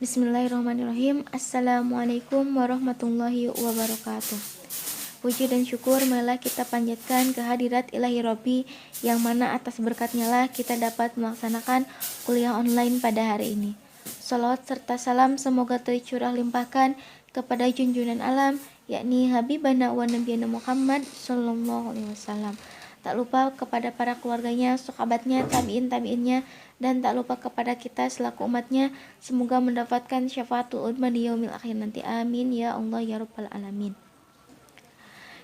Bismillahirrahmanirrahim. Assalamualaikum warahmatullahi wabarakatuh. Puji dan syukur marilah kita panjatkan kehadirat Ilahi Robbi, yang mana atas berkatnya lah kita dapat melaksanakan kuliah online pada hari ini. Salawat serta salam semoga tercurah limpahkan kepada junjungan alam, yakni Habibana wa Nabiyana Muhammad Sallallahu Alaihi Wasallam. Tak lupa kepada para keluarganya, sahabatnya, tabi'in-tabi'innya, dan tak lupa kepada kita selaku umatnya. Semoga mendapatkan syafaatul udma di yaumil akhir nanti. Amin ya Allah ya Rabbal Alamin.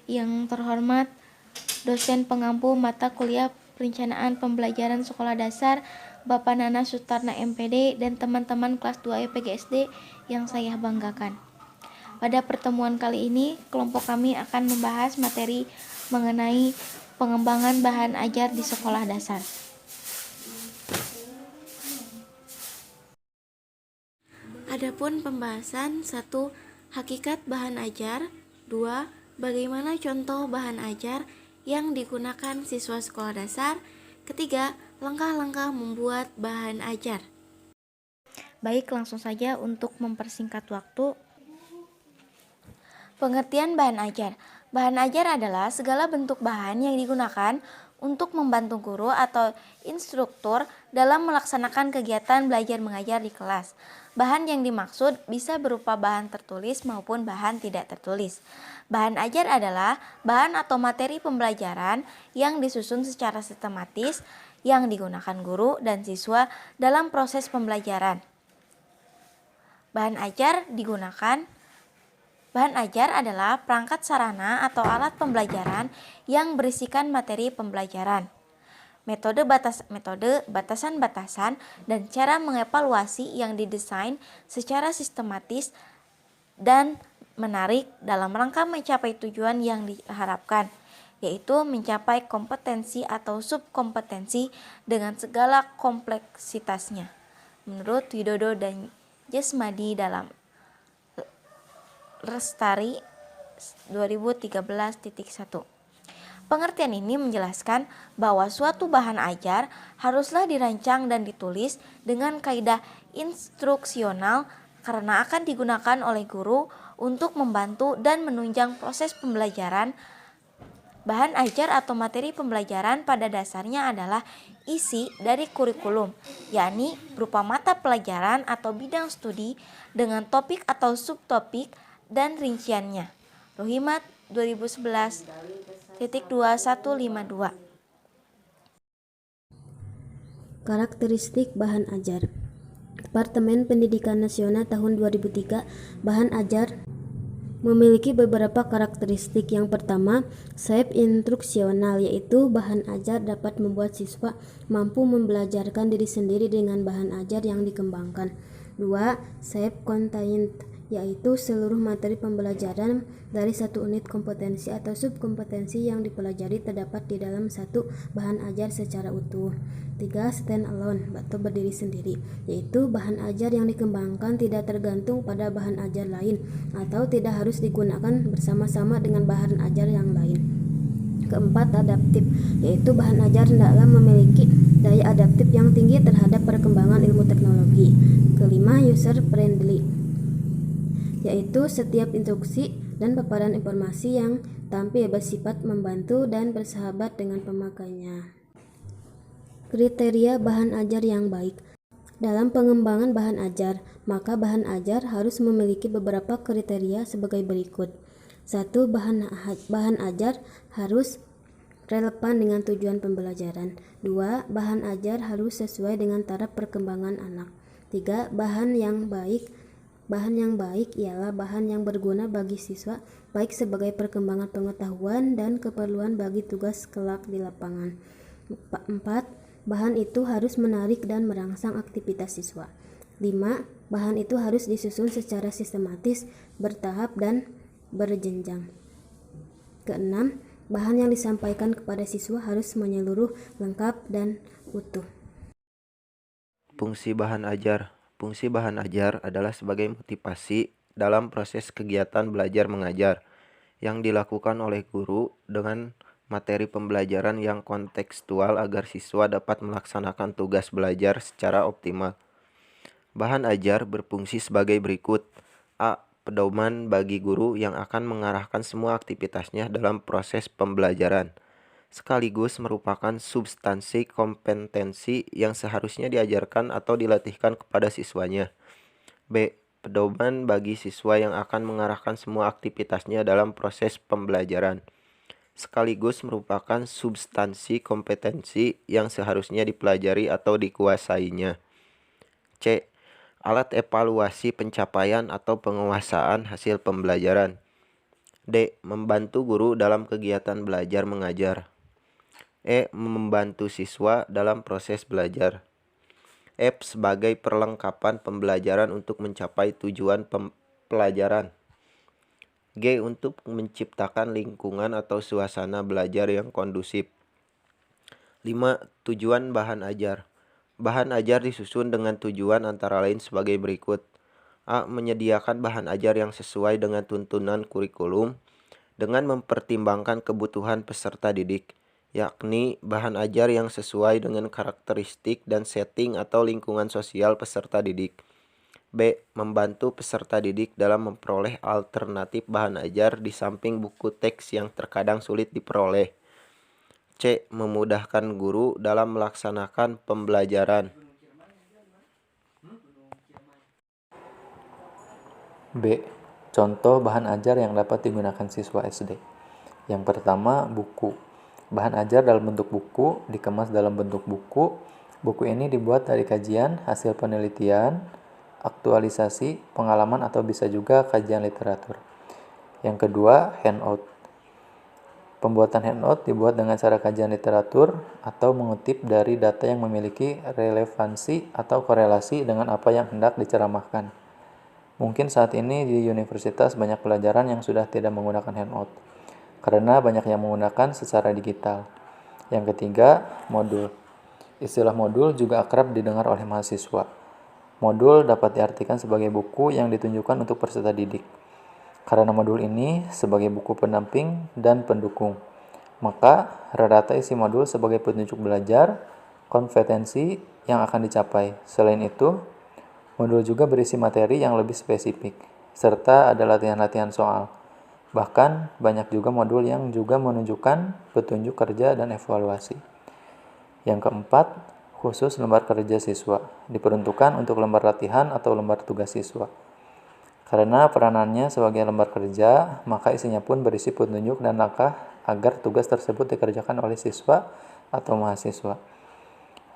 Yang terhormat dosen pengampu mata kuliah perencanaan pembelajaran sekolah dasar Bapak Nana Sutarna MPD dan teman-teman kelas 2 EPGSD yang saya banggakan. Pada pertemuan kali ini, kelompok kami akan membahas materi mengenai pengembangan bahan ajar di sekolah dasar. Adapun pembahasan 1. Hakikat bahan ajar. 2. Bagaimana contoh bahan ajar yang digunakan siswa sekolah dasar. Ketiga, langkah-langkah membuat bahan ajar. Baik, langsung saja untuk mempersingkat waktu. Pengertian bahan ajar. Bahan ajar adalah segala bentuk bahan yang digunakan untuk membantu guru atau instruktur dalam melaksanakan kegiatan belajar mengajar di kelas. Bahan yang dimaksud bisa berupa bahan tertulis maupun bahan tidak tertulis. Bahan ajar adalah bahan atau materi pembelajaran yang disusun secara sistematis yang digunakan guru dan siswa dalam proses pembelajaran. Bahan ajar adalah perangkat sarana atau alat pembelajaran yang berisikan materi pembelajaran. Metode, batasan-batasan, dan cara mengevaluasi yang didesain secara sistematis dan menarik dalam rangka mencapai tujuan yang diharapkan, yaitu mencapai kompetensi atau subkompetensi dengan segala kompleksitasnya. Menurut Widodo dan Jesmadi dalam Lestari 2013.1. Pengertian ini menjelaskan bahwa suatu bahan ajar haruslah dirancang dan ditulis dengan kaidah instruksional karena akan digunakan oleh guru untuk membantu dan menunjang proses pembelajaran. Bahan ajar atau materi pembelajaran pada dasarnya adalah isi dari kurikulum, yakni berupa mata pelajaran atau bidang studi dengan topik atau subtopik dan rinciannya. Rohimat 2011.2152. Karakteristik bahan ajar. Departemen Pendidikan Nasional tahun 2003, bahan ajar memiliki beberapa karakteristik. Yang pertama, shape instruksional, yaitu bahan ajar dapat membuat siswa mampu membelajarkan diri sendiri dengan bahan ajar yang dikembangkan. 2. Shape contained, yaitu seluruh materi pembelajaran dari satu unit kompetensi atau subkompetensi yang dipelajari terdapat di dalam satu bahan ajar secara utuh. 3. Stand alone atau berdiri sendiri, yaitu bahan ajar yang dikembangkan tidak tergantung pada bahan ajar lain atau tidak harus digunakan bersama-sama dengan bahan ajar yang lain. Keempat, adaptif, yaitu bahan ajar hendaklah memiliki daya adaptif yang tinggi terhadap perkembangan ilmu teknologi. Kelima, user friendly, yaitu setiap instruksi dan paparan informasi yang tampil bersifat membantu dan bersahabat dengan pemakainya. Kriteria bahan ajar yang baik. Dalam pengembangan bahan ajar, maka bahan ajar harus memiliki beberapa kriteria sebagai berikut. 1. Bahan ajar harus relevan dengan tujuan pembelajaran. 2. Bahan ajar harus sesuai dengan taraf perkembangan anak. 3. Bahan yang baik ialah bahan yang berguna bagi siswa, baik sebagai perkembangan pengetahuan dan keperluan bagi tugas kelak di lapangan. 4. Bahan itu harus menarik dan merangsang aktivitas siswa. 5. Bahan itu harus disusun secara sistematis, bertahap, dan berjenjang. 6. Bahan yang disampaikan kepada siswa harus menyeluruh, lengkap, dan utuh. Fungsi bahan ajar. Fungsi bahan ajar adalah sebagai motivasi dalam proses kegiatan belajar mengajar yang dilakukan oleh guru dengan materi pembelajaran yang kontekstual agar siswa dapat melaksanakan tugas belajar secara optimal. Bahan ajar berfungsi sebagai berikut. A. Pedoman bagi guru yang akan mengarahkan semua aktivitasnya dalam proses pembelajaran, sekaligus merupakan substansi kompetensi yang seharusnya diajarkan atau dilatihkan kepada siswanya. B. Pedoman bagi siswa yang akan mengarahkan semua aktivitasnya dalam proses pembelajaran, sekaligus merupakan substansi kompetensi yang seharusnya dipelajari atau dikuasainya. C. Alat evaluasi pencapaian atau penguasaan hasil pembelajaran. D. Membantu guru dalam kegiatan belajar mengajar. E. Membantu siswa dalam proses belajar. F. Sebagai perlengkapan pembelajaran untuk mencapai tujuan pelajaran. G. Untuk menciptakan lingkungan atau suasana belajar yang kondusif. 5. Tujuan bahan ajar. Bahan ajar disusun dengan tujuan antara lain sebagai berikut. A. Menyediakan bahan ajar yang sesuai dengan tuntunan kurikulum dengan mempertimbangkan kebutuhan peserta didik, yakni bahan ajar yang sesuai dengan karakteristik dan setting atau lingkungan sosial peserta didik. B. Membantu peserta didik dalam memperoleh alternatif bahan ajar di samping buku teks yang terkadang sulit diperoleh. C. Memudahkan guru dalam melaksanakan pembelajaran. B. Contoh bahan ajar yang dapat digunakan siswa SD. Yang pertama, buku. Bahan ajar dalam bentuk buku, dikemas dalam bentuk buku. Buku ini dibuat dari kajian, hasil penelitian, aktualisasi, pengalaman atau bisa juga kajian literatur. Yang kedua, handout. Pembuatan handout dibuat dengan cara kajian literatur atau mengutip dari data yang memiliki relevansi atau korelasi dengan apa yang hendak diceramahkan. Mungkin saat ini di universitas banyak pelajaran yang sudah tidak menggunakan handout, karena banyak yang menggunakan secara digital. Yang ketiga, modul. Istilah modul juga akrab didengar oleh mahasiswa. Modul dapat diartikan sebagai buku yang ditunjukkan untuk peserta didik. Karena modul ini sebagai buku pendamping dan pendukung, maka rata isi modul sebagai petunjuk belajar, kompetensi yang akan dicapai. Selain itu, modul juga berisi materi yang lebih spesifik, serta ada latihan-latihan soal. Bahkan, banyak juga modul yang juga menunjukkan petunjuk kerja dan evaluasi. Yang keempat, khusus lembar kerja siswa, diperuntukkan untuk lembar latihan atau lembar tugas siswa. Karena peranannya sebagai lembar kerja, maka isinya pun berisi petunjuk dan langkah agar tugas tersebut dikerjakan oleh siswa atau mahasiswa.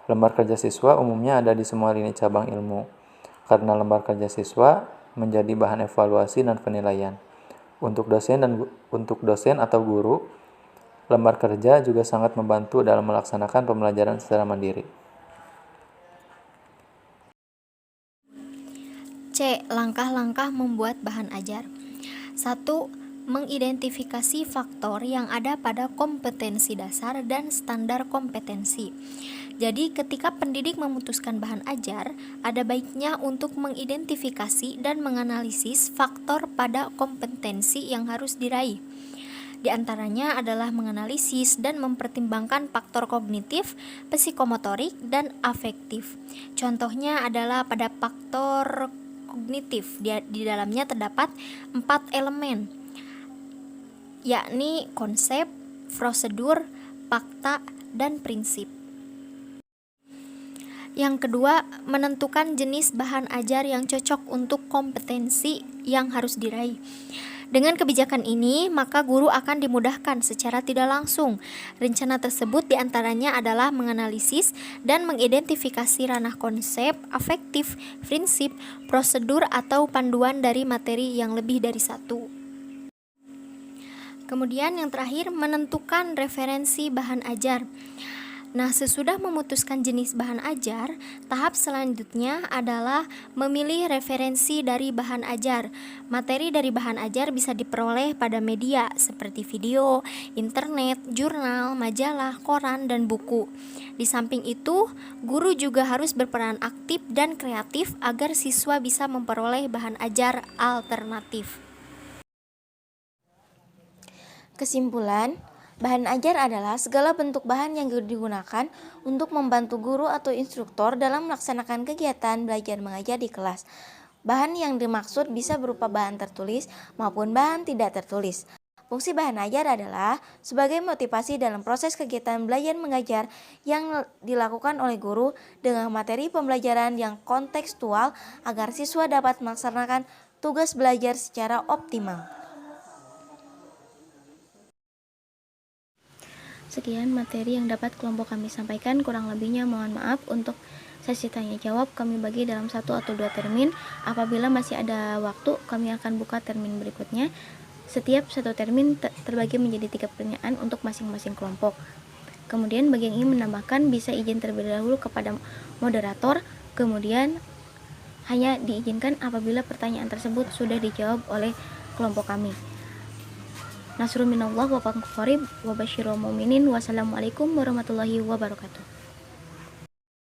Lembar kerja siswa umumnya ada di semua lini cabang ilmu, karena lembar kerja siswa menjadi bahan evaluasi dan penilaian. Untuk dosen atau guru, lembar kerja juga sangat membantu dalam melaksanakan pembelajaran secara mandiri. C. Langkah-langkah membuat bahan ajar. 1. Mengidentifikasi faktor yang ada pada kompetensi dasar dan standar kompetensi. Jadi, ketika pendidik memutuskan bahan ajar, ada baiknya untuk mengidentifikasi dan menganalisis faktor pada kompetensi yang harus diraih. Di antaranya adalah menganalisis dan mempertimbangkan faktor kognitif, psikomotorik, dan afektif. Contohnya adalah pada faktor kognitif, di dalamnya terdapat 4 elemen, yakni konsep, prosedur, fakta, dan prinsip. Yang kedua, menentukan jenis bahan ajar yang cocok untuk kompetensi yang harus diraih. Dengan kebijakan ini, maka guru akan dimudahkan secara tidak langsung. Rencana tersebut diantaranya adalah menganalisis dan mengidentifikasi ranah konsep, afektif, prinsip, prosedur, atau panduan dari materi yang lebih dari satu. Kemudian yang terakhir, menentukan referensi bahan ajar. Nah, sesudah memutuskan jenis bahan ajar, tahap selanjutnya adalah memilih referensi dari bahan ajar. Materi dari bahan ajar bisa diperoleh pada media seperti video, internet, jurnal, majalah, koran, dan buku. Di samping itu, guru juga harus berperan aktif dan kreatif agar siswa bisa memperoleh bahan ajar alternatif. Kesimpulan, Bahan ajar adalah segala bentuk bahan yang digunakan untuk membantu guru atau instruktur dalam melaksanakan kegiatan belajar mengajar di kelas. Bahan yang dimaksud bisa berupa bahan tertulis maupun bahan tidak tertulis. Fungsi bahan ajar adalah sebagai motivasi dalam proses kegiatan belajar mengajar yang dilakukan oleh guru dengan materi pembelajaran yang kontekstual agar siswa dapat melaksanakan tugas belajar secara optimal. Sekian materi yang dapat kelompok kami sampaikan, kurang lebihnya mohon maaf. Untuk sesi tanya jawab kami bagi dalam 1 atau 2 termin. Apabila masih ada waktu, kami akan buka termin berikutnya. Setiap 1 termin terbagi menjadi 3 pertanyaan untuk masing-masing kelompok. Kemudian bagi yang ingin menambahkan bisa izin terlebih dahulu kepada moderator, kemudian hanya diizinkan apabila pertanyaan tersebut sudah dijawab oleh kelompok kami. Nasrul minallah wa fadlun qarib wa basyiril mu'minin. Wassalamualaikum warahmatullahi wabarakatuh.